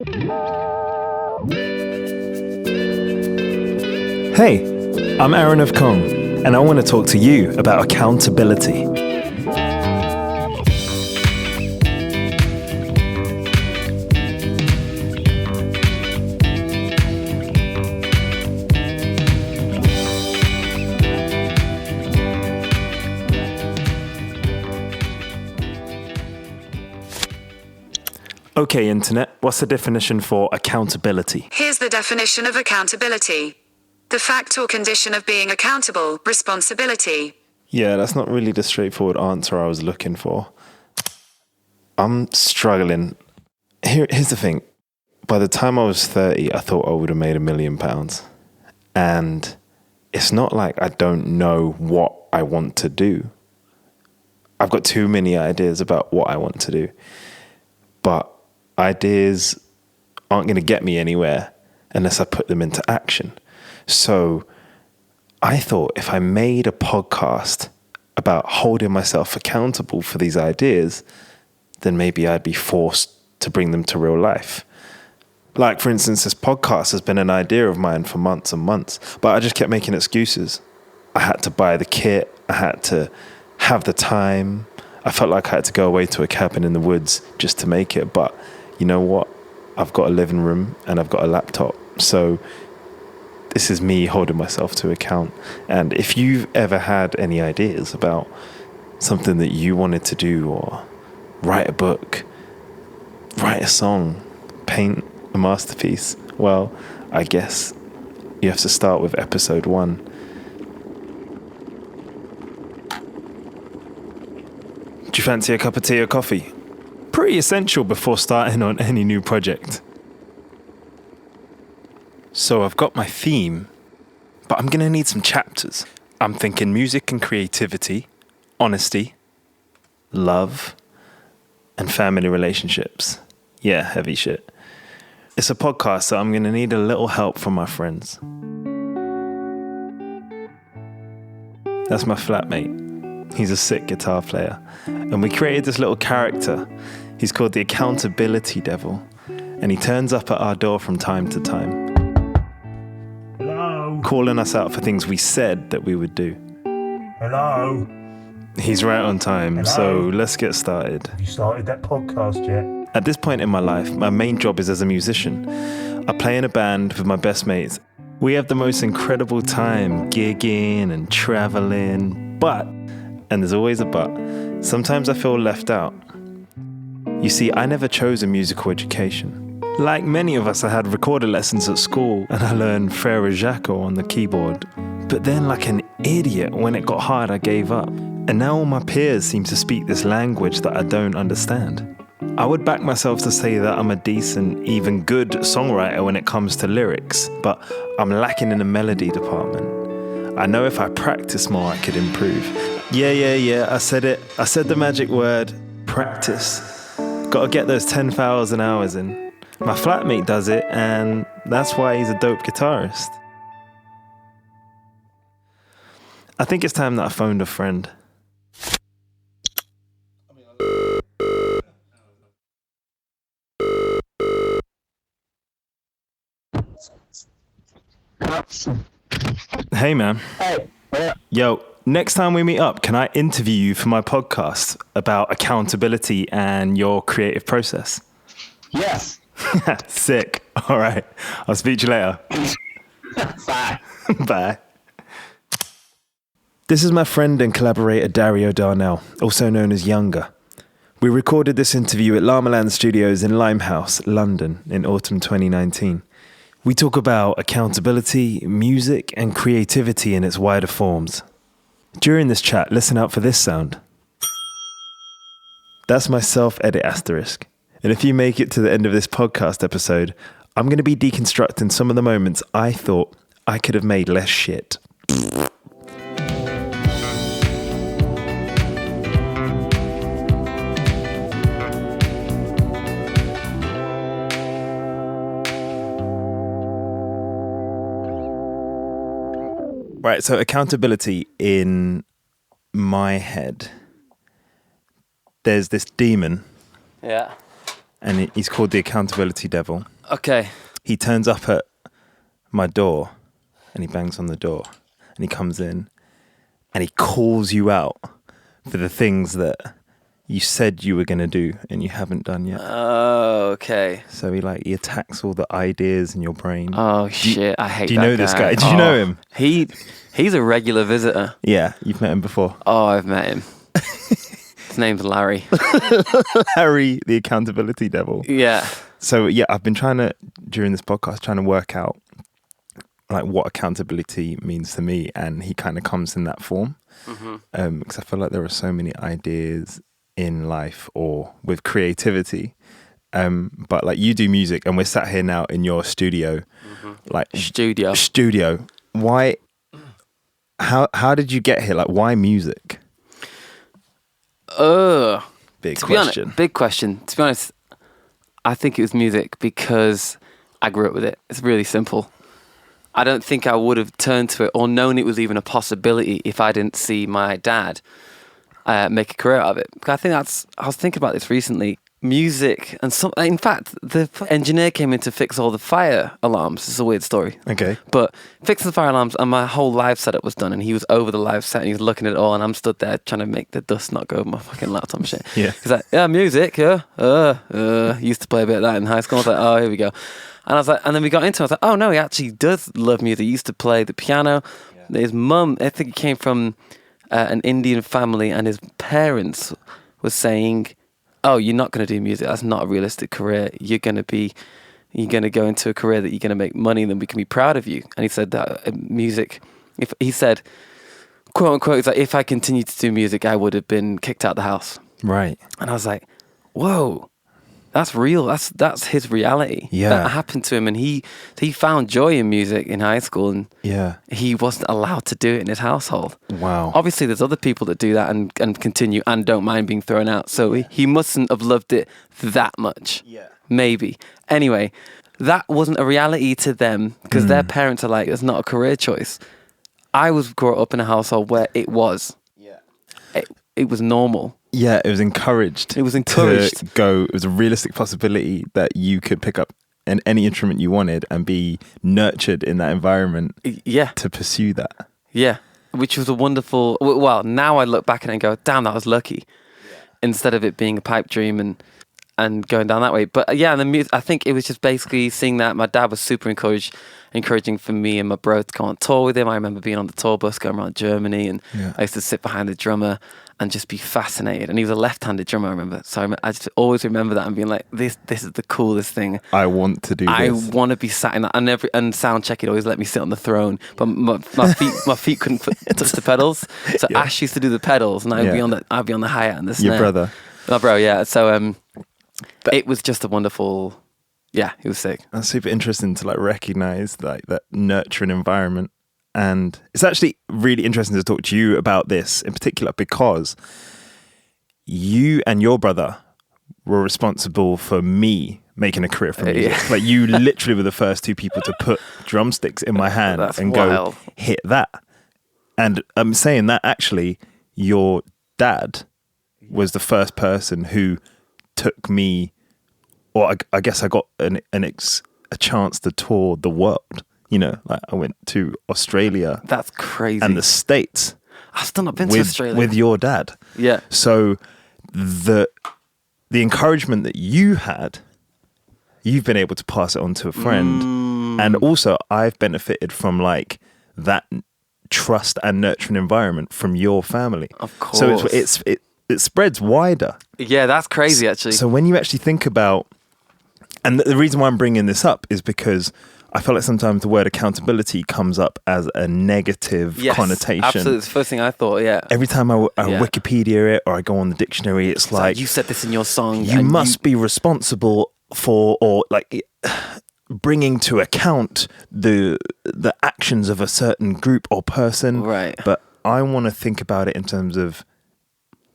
Hey, I'm Aaron of Kong, and I want to talk to you about accountability. Okay, Internet, what's the definition for accountability? Here's the definition of accountability. The fact or condition of being accountable, responsibility. Yeah, that's not really the straightforward answer I was looking for. I'm struggling. Here's the thing. By the time I was 30, I thought I would have made £1 million. And it's not like I don't know what I want to do. I've got too many ideas about what I want to do. But ideas aren't going to get me anywhere unless I put them into action. So I thought if I made a podcast about holding myself accountable for these ideas, then maybe I'd be forced to bring them to real life. Like, for instance, this podcast has been an idea of mine for months and months, but I just kept making excuses. I had to buy the kit. I had to have the time. I felt like I had to go away to a cabin in the woods just to make it. But you know what? I've got a living room and I've got a laptop. So this is me holding myself to account. And if you've ever had any ideas about something that you wanted to do, or write a book, write a song, paint a masterpiece, well, I guess you have to start with episode 1. Do you fancy a cup of tea or coffee? Pretty essential before starting on any new project. So I've got my theme, but I'm going to need some chapters. I'm thinking music and creativity, honesty, love, and family relationships. Yeah, heavy shit. It's a podcast, so I'm going to need a little help from my friends. That's my flatmate. He's a sick guitar player. And we created this little character. He's called the Accountability Devil. And he turns up at our door from time to time. Hello? Calling us out for things we said that we would do. Hello? He's right on time, Hello? so let's get started. Have you started that podcast yet? At this point in my life, my main job is as a musician. I play in a band with my best mates. We have the most incredible time gigging and traveling, but, and there's always a but, sometimes I feel left out. You see, I never chose a musical education. Like many of us, I had recorder lessons at school and I learned Frere Jacques on the keyboard. But then, like an idiot, when it got hard, I gave up. And now all my peers seem to speak this language that I don't understand. I would back myself to say that I'm a decent, even good songwriter when it comes to lyrics, but I'm lacking in the melody department. I know if I practice more, I could improve. Yeah, I said it. I said the magic word, practice. Gotta get those 10,000 hours in. My flatmate does it, and that's why he's a dope guitarist. I think it's time that I phoned a friend. Hey, man. Hey, Yo, next time we meet up, can I interview you for my podcast about accountability and your creative process? yes. Sick. All right. I'll speak to you later. Bye. Bye. This is my friend and collaborator Dario Darnell, also known as Youngr. We recorded this interview at Llamaland Studios in Limehouse, London, in autumn 2019. We talk about accountability, music, and creativity in its wider forms. During this chat, listen out for this sound. That's my self-edit asterisk. And if you make it to the end of this podcast episode, I'm going to be deconstructing some of the moments I thought I could have made less shit. Right, so accountability in my head. There's this demon. Yeah. and he's called the Accountability Devil. Okay. He turns up at my door, and he bangs on the door, and he comes in, and he calls you out for the things that you said you were going to do and you haven't done yet. Oh, okay. So he attacks all the ideas in your brain. Oh, shit. I hate that. Do you know this guy? Do you know him? He's a regular visitor. Yeah, you've met him before. Oh, I've met him. His name's Larry. Harry, the Accountability Devil. Yeah. So yeah, I've been during this podcast, trying to work out like what accountability means to me, and he kind of comes in that form. Because I feel like there are so many ideas in life or with creativity. But like you do music, and we're sat here now in your studio. Like studio. Why? How did you get here? Like, why music? Big question. Big question. To be honest, I think it was music because I grew up with it. It's really simple. I don't think I would have turned to it or known it was even a possibility if I didn't see my dad make a career out of it. I was thinking about this recently. Music and in fact, the engineer came in to fix all the fire alarms. It's a weird story. Okay. But fixing the fire alarms and my whole live setup was done, and he was over the live set and he was looking at it all, and I'm stood there trying to make the dust not go over my fucking laptop and shit. Yeah. He's like, yeah, music, yeah. Used to play a bit of that in high school. I was like, oh, here we go. And I was like, and then we got into it. I was like, oh no, he actually does love music. He used to play the piano. Yeah. His mum, I think he came from an Indian family, and his parents was saying, oh, you're not going to do music. That's not a realistic career. You're going to go into a career that you're going to make money, and then we can be proud of you. And he said that music, he said, quote unquote, it's like, if I continued to do music, I would have been kicked out of the house. Right. And I was like, whoa, that's real. That's his reality. Yeah. That happened to him, and he found joy in music in high school, and yeah, he wasn't allowed to do it in his household. Wow. Obviously, there's other people that do that and continue and don't mind being thrown out. So he mustn't have loved it that much. Yeah. Maybe. Anyway, that wasn't a reality to them because their parents are like, it's not a career choice. I was brought up in a household where it was. Yeah. It was normal. Yeah, it was encouraged. It was encouraged to go. It was a realistic possibility that you could pick up any instrument you wanted and be nurtured in that environment. Yeah. To pursue that. Yeah, which was a wonderful. Well, now I look back at it and go, "Damn, that was lucky." Yeah. Instead of it being a pipe dream and going down that way. But yeah, and the music. I think it was just basically seeing that my dad was super encouraging for me and my bro to go on tour with him. I remember being on the tour bus going around Germany, and I used to sit behind the drummer and just be fascinated. And he was a left-handed drummer, I remember. So I just always remember that and being like, this is the coolest thing. I want to do this. I want to be sat in that. And sound check, he'd always let me sit on the throne. But my feet couldn't touch the pedals. So Ash used to do the pedals, and I'd be on the hi-hat and the snare. Your brother. My bro, yeah. So it was just a wonderful, it was sick. That's super interesting to like recognize like that nurturing environment. And it's actually really interesting to talk to you about this in particular because you and your brother were responsible for me making a career from music. Like you literally were the first two people to put drumsticks in my hand and go hit that. And I'm saying that actually your dad was the first person who took me, or I guess I got a chance to tour the world. You know, like I went to Australia. That's crazy. And the States. I've still not been to Australia. With your dad. Yeah. So the encouragement that you've been able to pass it on to a friend. And also I've benefited from like that trust and nurturing environment from your family. Of course. So it spreads wider. Yeah, that's crazy actually. So when you actually think about, and the reason why I'm bringing this up is because I feel like sometimes the word accountability comes up as a negative connotation. Absolutely. It's the first thing I thought, yeah. Every time I Wikipedia it or I go on the dictionary, it's like, you said this in your song. You must be responsible for, or like bringing to account the actions of a certain group or person. Right. But I want to think about it in terms of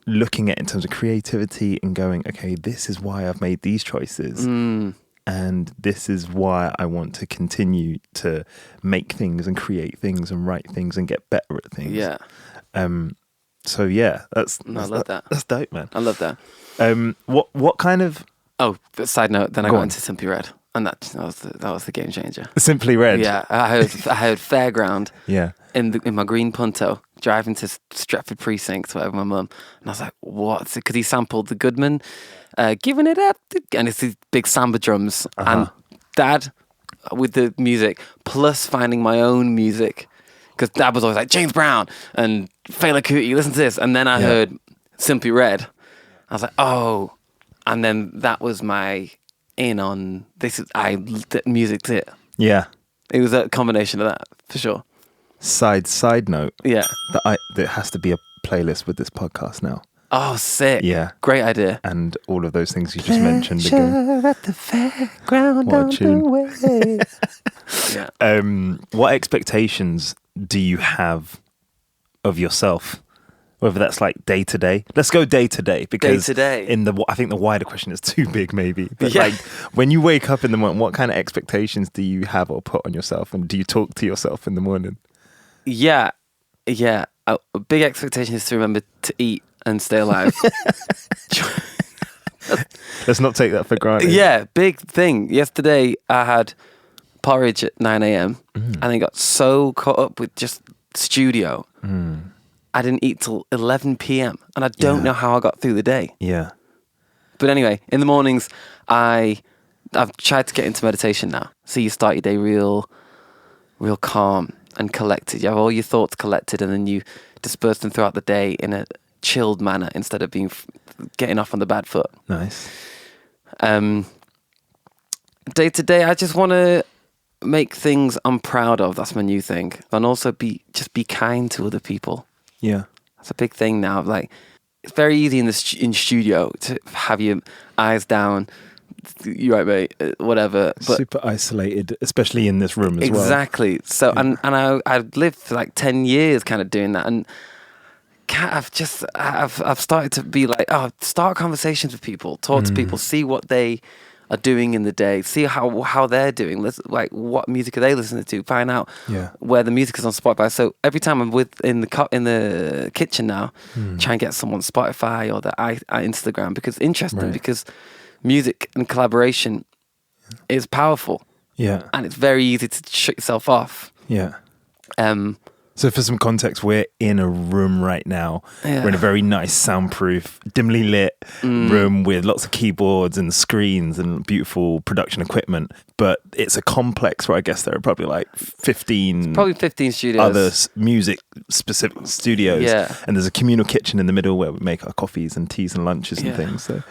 looking at it in terms of creativity and going, okay, this is why I've made these choices. And this is why I want to continue to make things and create things and write things and get better at things. Yeah. So yeah, that's I love that. That's dope, man. I love that. What kind of Oh, but side note, then I Go got on. into Simply Red, and that was the game changer. Simply Red. Yeah, I heard Fairground Yeah. in my green Punto driving to Stretford Precinct, whatever, my mum, and I was like, "What's it?" Because he sampled the Goodman, "Giving It Up," and it's these big samba drums, and Dad with the music plus finding my own music, because Dad was always like James Brown and Fela Kuti, listen to this, and then I heard Simply Red. I was like, oh, and then that was my in on this. Music's it. Yeah. It was a combination of that for sure. Side note. Yeah. There has to be a playlist with this podcast now. Oh, sick. Yeah. Great idea. And all of those things you just mentioned again. At the fairground What a on tune. the way. Yeah. What expectations do you have of yourself? Whether that's like day to day. Let's go day to day, because Day-to-day. I think the wider question is too big, maybe. But Yeah. like when you wake up in the morning, what kind of expectations do you have or put on yourself, and do you talk to yourself in the morning? Yeah. A big expectation is to remember to eat and stay alive. Let's not take that for granted. Yeah, big thing. Yesterday I had porridge at 9 a.m. and then got so caught up with just studio. I didn't eat till 11 p.m. and I don't know how I got through the day. Yeah. But anyway, in the mornings I've tried to get into meditation now. So you start your day real calm and collected. You have all your thoughts collected, and then you disperse them throughout the day in a chilled manner instead of getting off on the bad foot. Nice. Day to day, I just want to make things I'm proud of. That's my new thing. And also be kind to other people. Yeah. That's a big thing now. Like, it's very easy in studio to have your eyes down. You're right, mate. Whatever. But super isolated, especially in this room as well. exactly. So, and I've lived for like 10 years kind of doing that. And I've started to be like, start conversations with people, talk to people, see what they are doing in the day, see how they're doing. Like, what music are they listening to? Find out where the music is on Spotify. So every time I'm in the kitchen now, try and get someone Spotify or the Instagram, because it's interesting, because music and collaboration is powerful. Yeah. And it's very easy to shut yourself off. Yeah. So for some context, we're in a room right now. Yeah. We're in a very nice, soundproof, dimly lit room with lots of keyboards and screens and beautiful production equipment. But it's a complex where I guess there are probably like 15 studios. other music-specific studios. Yeah. And there's a communal kitchen in the middle where we make our coffees and teas and lunches and things. So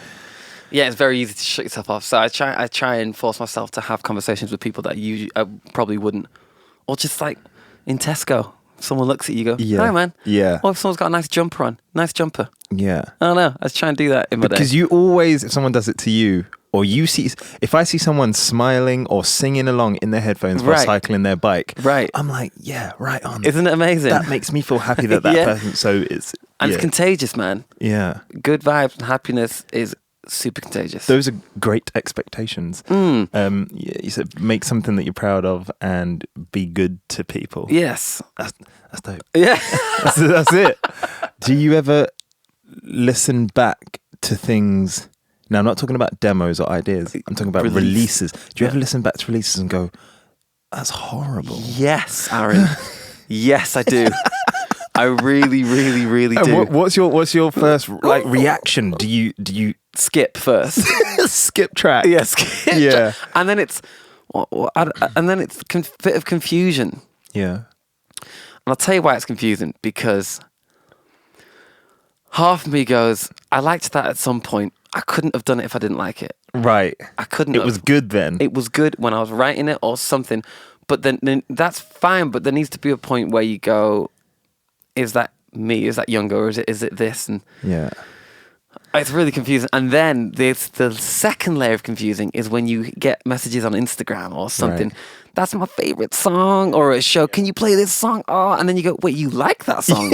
yeah, it's very easy to shut yourself off. So I try and force myself to have conversations with people that I probably wouldn't. Or just like in Tesco. Someone looks at you, go, hi, man. Yeah. Or if someone's got a nice jumper on, nice jumper. Yeah. I don't know. I try and do that in my day. Because you always, if someone does it to you, or if I see someone smiling or singing along in their headphones while cycling their bike, I'm like, yeah, right on. Isn't it amazing? That makes me feel happy that person. So it's it's contagious, man. Yeah. Good vibes and happiness is super contagious. Those are great expectations. You said make something that you're proud of and be good to people. Yes. That's dope. Yeah. That's it. Do you ever listen back to things? Now, I'm not talking about demos or ideas. I'm talking about releases. Do you ever listen back to releases and go, that's horrible? Yes, Aaron. Yes, I do. I really, really, really do. What's your first reaction? Do you skip first? Skip track? Yeah, skip. Yeah. Track. And then it's bit of confusion. Yeah. And I'll tell you why it's confusing, because half of me goes, I liked that at some point. I couldn't have done it if I didn't like it. Right. I couldn't. It was good then. It was good when I was writing it or something. But then that's fine. But there needs to be a point where you go, is that me? Is that Youngr? Or is it this? And yeah. It's really confusing. And then the second layer of confusing is when you get messages on Instagram or something. Right. That's my favorite song, or a show. Can you play this song? Oh, and then you go, wait, you like that song?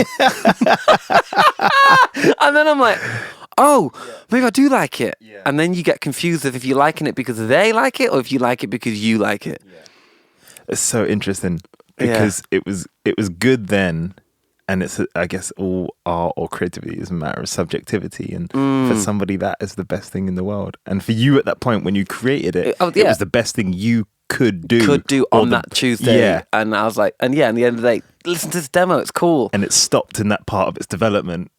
And then I'm like, oh, maybe I do like it. Yeah. And then you get confused if you're liking it because they like it or if you like it because you like it. Yeah. It's so interesting because it was good then, And it's, I guess, all art or creativity is a matter of subjectivity. And for somebody, that is the best thing in the world. And for you at that point, when you created it, it was the best thing you could do. On that Tuesday. Yeah. And I was like, and yeah, in the end of the day, listen to this demo, it's cool. And it stopped in that part of its development.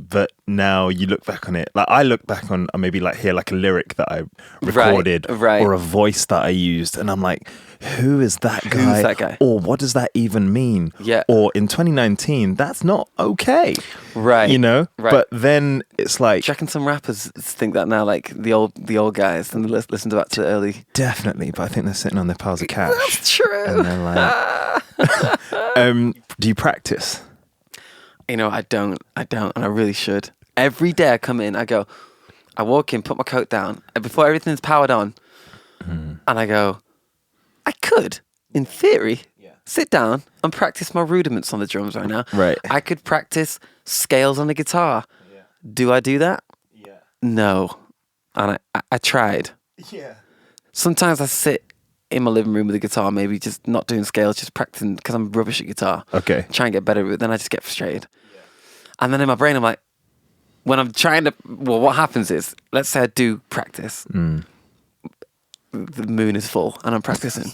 But now you look back on it, like I look back on, I maybe like hear like a lyric that I recorded Right. or a voice that I used, and I'm like, who is that guy? Who's that guy? Or what does that even mean? Yeah. Or in 2019, that's not okay. Right. You know? Right. But then it's like, Do you reckon some rappers think that now, like the old guys, and they listen to that to the early? definitely, but I think they're sitting on their piles of cash. That's true. And they're like, do you practice? You know, I don't, and I really should. Every day I come in, I walk in, put my coat down, and before everything's powered on, and I go, I could, in theory, sit down and practice my rudiments on the drums right now. Right. I could practice scales on the guitar. Yeah. Do I do that? Yeah. No. And I tried. Yeah. Sometimes I sit in my living room with the guitar, maybe just not doing scales, just practicing because I'm rubbish at guitar. Okay. Try and get better at it, then I just get frustrated. Yeah. And then in my brain, I'm like, when I'm trying to, well, what happens is, let's say I do practice. The moon is full and I'm practicing.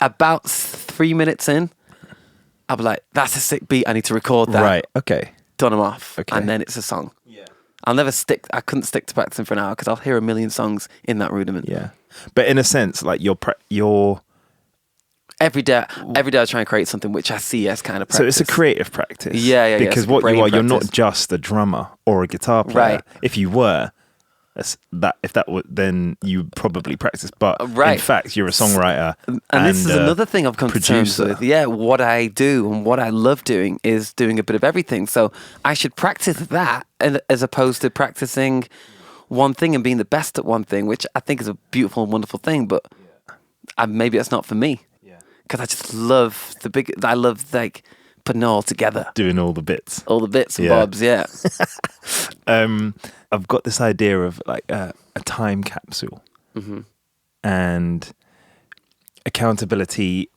About 3 minutes in, I'll be like, that's a sick beat, I need to record that. Right, okay. Done them off. Okay. And then it's a song. Yeah. I couldn't stick to practicing for an hour because I'll hear a million songs in that rudiment. Yeah. But in a sense, like you're every day I try and create something which I see as kind of practice. So it's a creative practice. Yeah. Because it's what you are, brain you're not practice. just a drummer or a guitar player. Right. If you were, if that were, then you probably practice. But Right. in fact, you're a songwriter. And this is another thing I've come to terms producer. with. Yeah, what I do and what I love doing is doing a bit of everything. So I should practice that as opposed to practicing one thing and being the best at one thing, which I think is a beautiful and wonderful thing. But maybe that's not for me. Because I just love I love like putting it all together. Doing all the bits. All the bits and Yeah. bobs, yeah. I've got this idea of like a time capsule and accountability.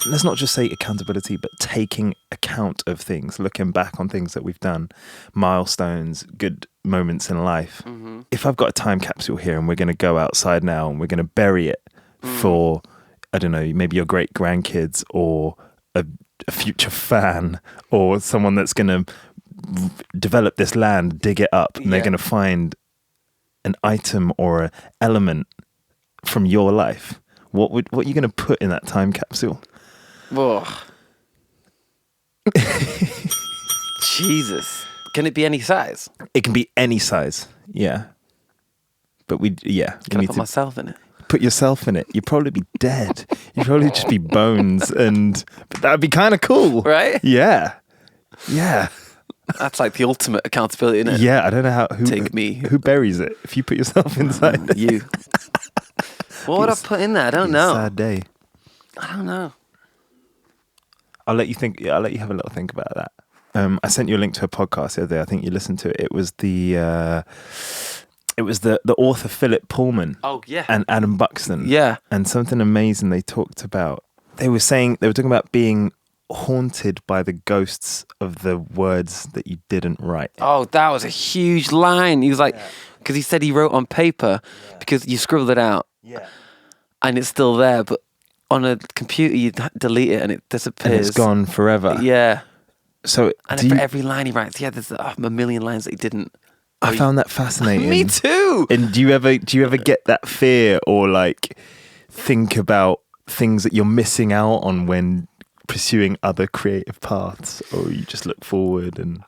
Let's not just say accountability, but taking account of things, looking back on things that we've done, milestones, good moments in life. If I've got a time capsule here and we're going to go outside now and we're going to bury it for, I don't know, maybe your great grandkids or a future fan or someone that's going to develop this land, dig it up, and they're going to find an item or an element from your life. What are you going to put in that time capsule? Whoa. Jesus. Can it be any size? It can be any size, yeah. But we Can I need put to myself in it? put yourself in it. You'd probably be dead. You'd probably just be bones, but that'd be kind of cool, Right? Yeah. That's like the ultimate accountability, isn't it? Yeah, I don't know Take me. who buries it if you put yourself inside. You. What would I put in there? I don't know. Sad day. I don't know. I'll let you think. Yeah, I'll let you have a little think about that. I sent you a link to a podcast the other day. I think you listened to it. It was the author Philip Pullman. Oh, yeah. And Adam Buxton. Yeah. And something amazing they talked about. They were talking about being haunted by the ghosts of the words that you didn't write. Oh, that was a huge line. He was like, because he said he wrote on paper because you scribbled it out. Yeah. And it's still there, but on a computer you delete it and it disappears. And it's gone forever. Yeah. So And for every line he writes, there's a million lines that he didn't. I found that fascinating. Me too. And do you ever get that fear or like think about things that you're missing out on when pursuing other creative paths, or you just look forward and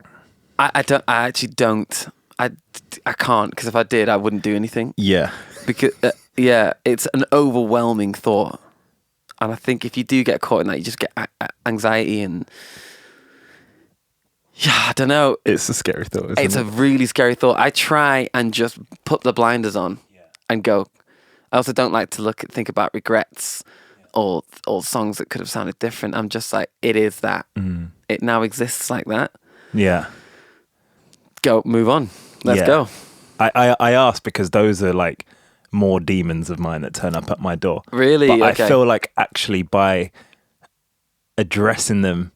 I actually don't. I can't, because if I did, I wouldn't do anything. Yeah. Because it's an overwhelming thought, and I think if you do get caught in that, you just get anxiety and I don't know. It's a scary thought. It's a really scary thought. I try and just put the blinders on and go. I also don't like to think about regrets or songs that could have sounded different. I'm just like, it is that. It now exists like that. Yeah. Go, move on. Let's go. I ask because those are like more demons of mine that turn up at my door. Really? But Okay. I feel like actually by addressing them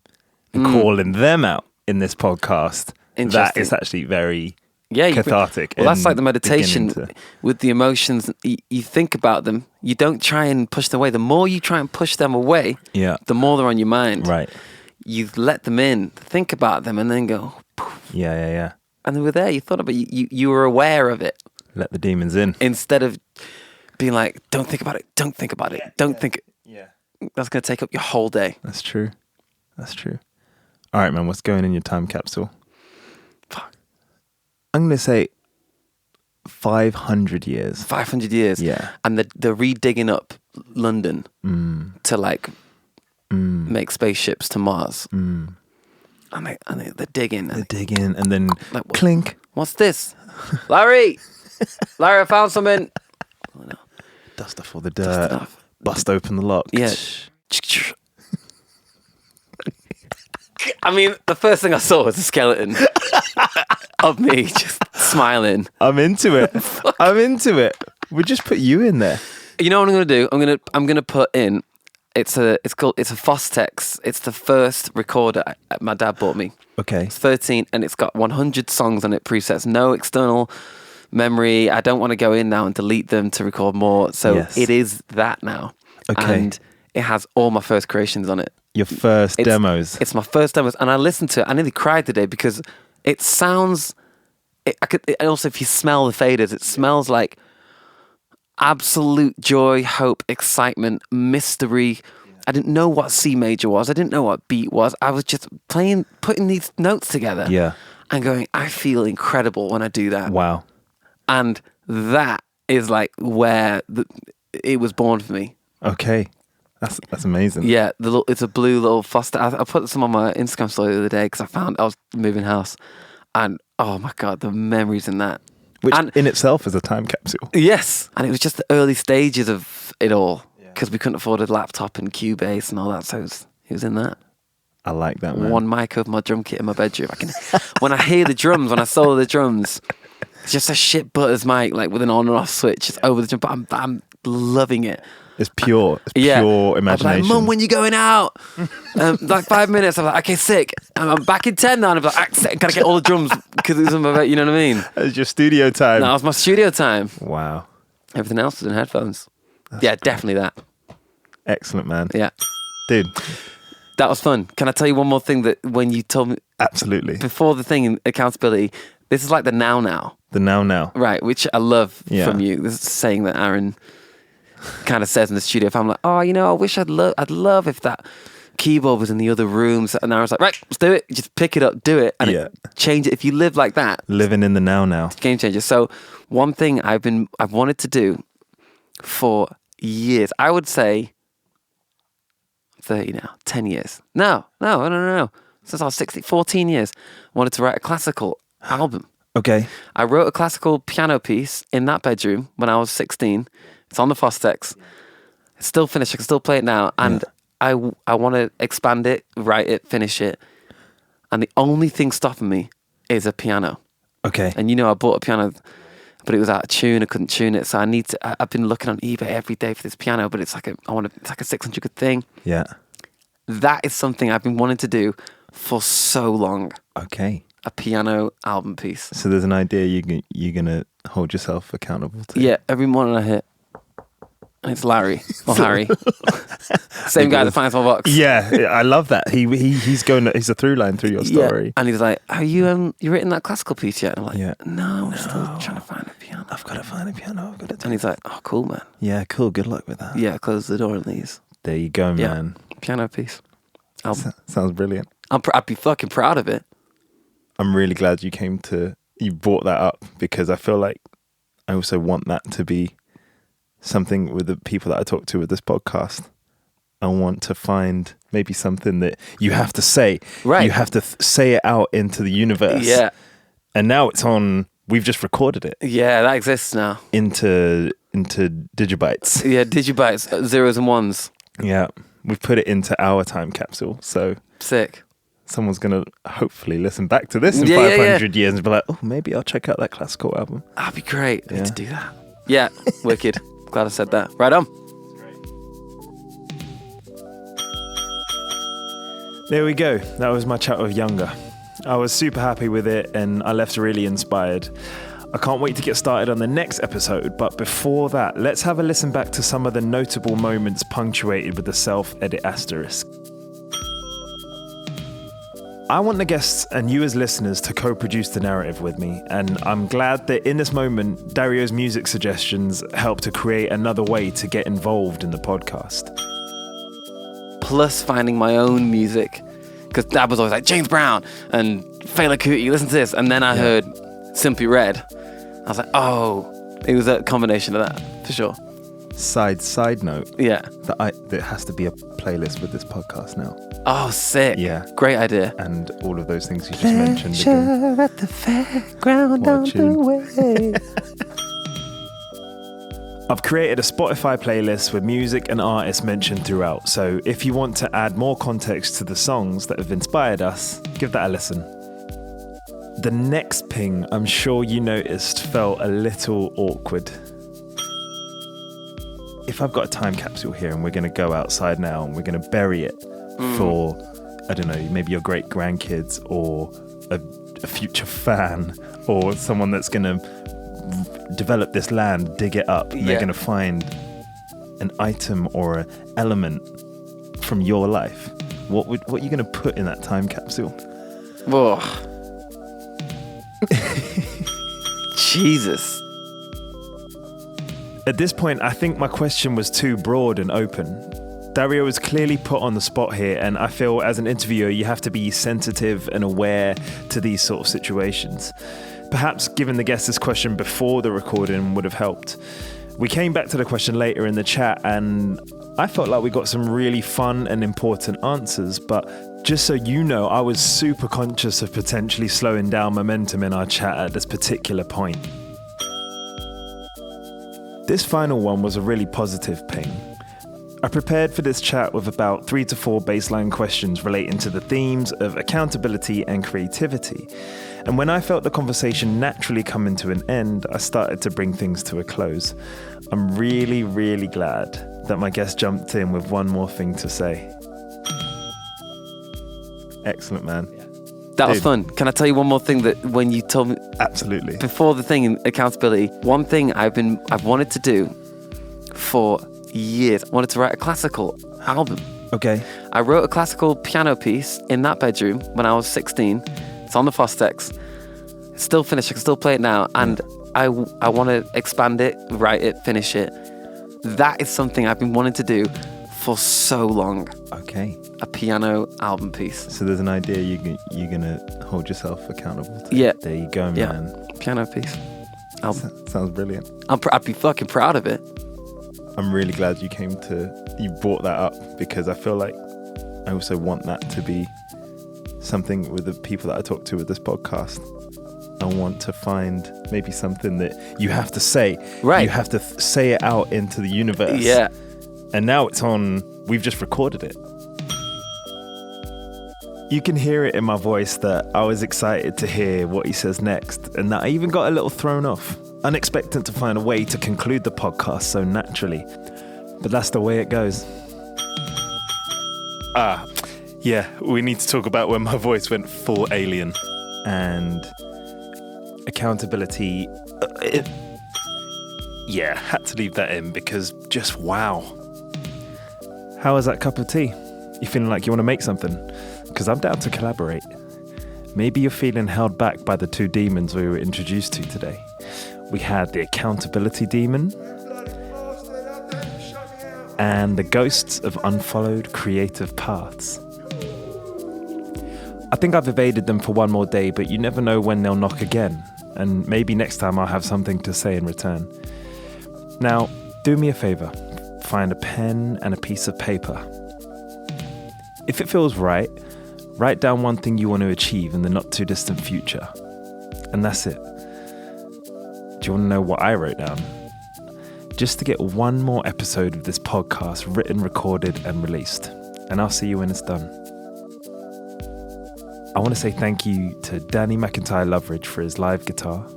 and calling them out in this podcast, that Interesting. is actually very Yeah, cathartic. Well, that's like the and meditation beginning to- with the emotions. You think about them. You don't try and push them away. The more you try and push them away, Yeah. the more they're on your mind. Right. You let them in, think about them, and then go, poof, Yeah. and they were there. You thought about it. You were aware of it Let the demons in. instead of being like, don't think about it. Don't think about it. Don't think. Yeah. That's going to take up your whole day. That's true. All right, man. What's going in your time capsule? Fuck. I'm going to say 500 years. 500 years. Yeah. And they're redigging up London to like make spaceships to Mars. And they're digging. They dig in and then Like, what- clink. What's this? Larry, I found something. Dust off all the dirt. off. Bust open the lock. Yeah. I mean, the first thing I saw was a skeleton of me just smiling. I'm into it. We'll just put you in there. You know what I'm gonna do? I'm gonna put in. It's a Fostex. It's the first recorder my dad bought me. Okay. It's 13 and it's got 100 songs on it, presets, no external memory. I don't want to go in now and delete them to record more. So Yes. it is that now. Okay. And it has all my first creations on it. Your first demos. It's my first demos. And I listened to it. I nearly cried today because it sounds, and also if you smell the faders, it smells like absolute joy, hope, excitement, mystery. I didn't know what C major was. I didn't know what beat was. I was just putting these notes together. Yeah. And going, I feel incredible when I do that. Wow. And that is like where it was born for me. Okay. That's amazing. Yeah, it's a blue little Foster. I put some on my Instagram story the other day because I was moving house. And oh my God, the memories in that. Which And- in itself is a time capsule. Yes. And it was just the early stages of it all because we couldn't afford a laptop and Cubase and all that. So it was in that. I like that, man. One mic over my drum kit in my bedroom. When I hear the drums, when I solo the drums, it's just a shit butters mic, like with an on and off switch, just over the drum. But I'm loving it. It's pure. It's Yeah. pure I'd be imagination. like, Mum, when you going out? Like 5 minutes. I'm like, okay, sick. I'm back in 10 now. And I'm like, gotta get all the drums because it's in my bed. You know what I mean? It's your studio time. That was my studio time. Wow. Everything else was in headphones. Yeah, definitely that. Excellent, man. Yeah. Dude, That was fun. Can I tell you one more thing that when you told me absolutely. before the thing in accountability, this is like the now, The now. right? Which I love Yeah. from you. This is a saying that Aaron kind of says in the studio. If I'm like, oh, I wish I'd love if that keyboard was in the other rooms. And Aaron's like, right, let's do it. Just pick it up, do it, and change it. If you live like that, Living in the now. game changer. So one thing I've wanted to do for years, I would say 30 now, 10 years. No. Since I was 16, 14 years, I wanted to write a classical album. Okay. I wrote a classical piano piece in that bedroom when I was 16. It's on the Fostex. It's still finished. I can still play it now. And I want to expand it, write it, finish it. And the only thing stopping me is a piano. Okay. And I bought a piano, but it was out of tune. I couldn't tune it. So I've been looking on eBay every day for this piano, but it's like a 600 good thing. Yeah. That is something I've been wanting to do for so long. Okay. A piano album piece. So there's an idea you're gonna hold yourself accountable to. Yeah, every morning I hit. And it's Larry or Harry. Same guy that finds my box. Yeah, I love that. He's a through line through your story. Yeah. And he's like, "Are you written that classical piece yet?" And I'm like, Yeah. "No, I'm still trying to find a piano." I've got to find a piano. I've got to. And he's like, "Oh, cool, man. Yeah, cool. Good luck with that. Yeah, close the door and leave." There you go, Yeah, man. piano piece. Album. Sounds brilliant. I'd be fucking proud of it. I'm really glad you brought that up because I feel like I also want that to be something with the people that I talk to with this podcast. I want to find maybe something that you have to say. Right. You have to say it out into the universe. Yeah. And now it's on, we've just recorded it Yeah, that exists now. into digibytes. Yeah, digibytes, zeros and ones. Yeah. We've put it into our time capsule. So Sick. someone's going to hopefully listen back to this in Yeah, yeah, 500 years and be like, oh, maybe I'll check out that classical album. That'd be great. I Yeah. need to do that. Yeah, wicked. Glad I said that. Right on. There we go. That was my chat with Youngr. I was super happy with it and I left really inspired. I can't wait to get started on the next episode, but before that, let's have a listen back to some of the notable moments punctuated with the self-edit asterisk. I want the guests and you as listeners to co-produce the narrative with me, and I'm glad that in this moment, Dario's music suggestions helped to create another way to get involved in the podcast. Plus finding my own music, because Dad was always like, James Brown and Fela Kuti, listen to this. And then I heard Simply Red. I was like, oh, it was a combination of that, for sure. Side note. Yeah. There has to be a playlist with this podcast now. Oh, sick. Yeah. Great idea. And all of those things you just mentioned again. At the fairground on the way. I've created a Spotify playlist with music and artists mentioned throughout. So if you want to add more context to the songs that have inspired us, give that a listen. The next ping, I'm sure you noticed, felt a little awkward. If I've got a time capsule here and we're going to go outside now and we're going to bury it for, I don't know, maybe your great grandkids or a future fan or someone that's going to develop this land, dig it up, and they're going to find an item or an element from your life. What are you going to put in that time capsule? Whoa. Jesus. At this point, I think my question was too broad and open. Dario was clearly put on the spot here, and I feel as an interviewer, you have to be sensitive and aware to these sort of situations. Perhaps giving the guest this question before the recording would have helped. We came back to the question later in the chat, and I felt like we got some really fun and important answers, but just so you know, I was super conscious of potentially slowing down momentum in our chat at this particular point. This final one was a really positive ping. I prepared for this chat with about 3 to 4 baseline questions relating to the themes of accountability and creativity. And when I felt the conversation naturally coming to an end, I started to bring things to a close. I'm really, really glad that my guest jumped in with one more thing to say. Excellent, man. That was fun. Can I tell you one more thing that when you told me? Absolutely. Before the thing in accountability, one thing I've wanted to do for years. I wanted to write a classical album. Okay. I wrote a classical piano piece in that bedroom when I was 16. It's on the Fostex. It's still finished. I can still play it now. And I want to expand it, write it, finish it. That is something I've been wanting to do for so long. Okay. A piano album piece. So there's an idea you're going to hold yourself accountable to. Yeah. There you go, man. Piano piece. Sounds brilliant. I'd be fucking proud of it. I'm really glad you brought that up, because I feel like I also want that to be something with the people that I talk to with this podcast. I want to find maybe something that you have to say. Right. You have to say it out into the universe. Yeah. And now it's on, we've just recorded it. You can hear it in my voice that I was excited to hear what he says next, and that I even got a little thrown off, unexpected to find a way to conclude the podcast so naturally. But that's the way it goes. Yeah, we need to talk about when my voice went full alien. And accountability. Had to leave that in because just wow. How was that cup of tea? You feeling like you want to make something? Because I'm down to collaborate. Maybe you're feeling held back by the 2 demons we were introduced to today. We had the accountability demon and the ghosts of unfollowed creative paths. I think I've evaded them for one more day, but you never know when they'll knock again. And maybe next time I'll have something to say in return. Now, do me a favor. Find a pen and a piece of paper. If it feels right, write down one thing you want to achieve in the not too distant future. And that's it. Do you want to know what I wrote down? Just to get one more episode of this podcast written, recorded, and released. And I'll see you when it's done. I want to say thank you to Danny McIntyre Loveridge for his live guitar,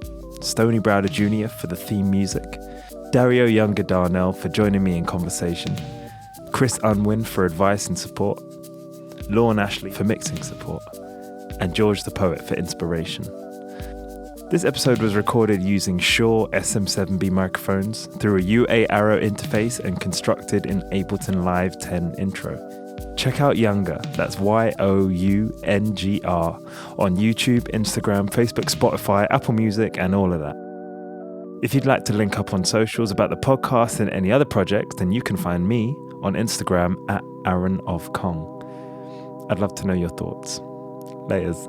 Stoney Browder Jr. for the theme music, Dario Youngr Darnell for joining me in conversation, Chris Unwin for advice and support, Lorne Ashley for mixing support, and George the Poet for inspiration. This episode was recorded using Shure SM7B microphones through a UA Arrow interface and constructed in Ableton Live 10 intro. Check out Youngr, that's YOUNGR, on YouTube, Instagram, Facebook, Spotify, Apple Music, and all of that. If you'd like to link up on socials about the podcast and any other projects, then you can find me on Instagram at Aaron of Kong. I'd love to know your thoughts. Laters.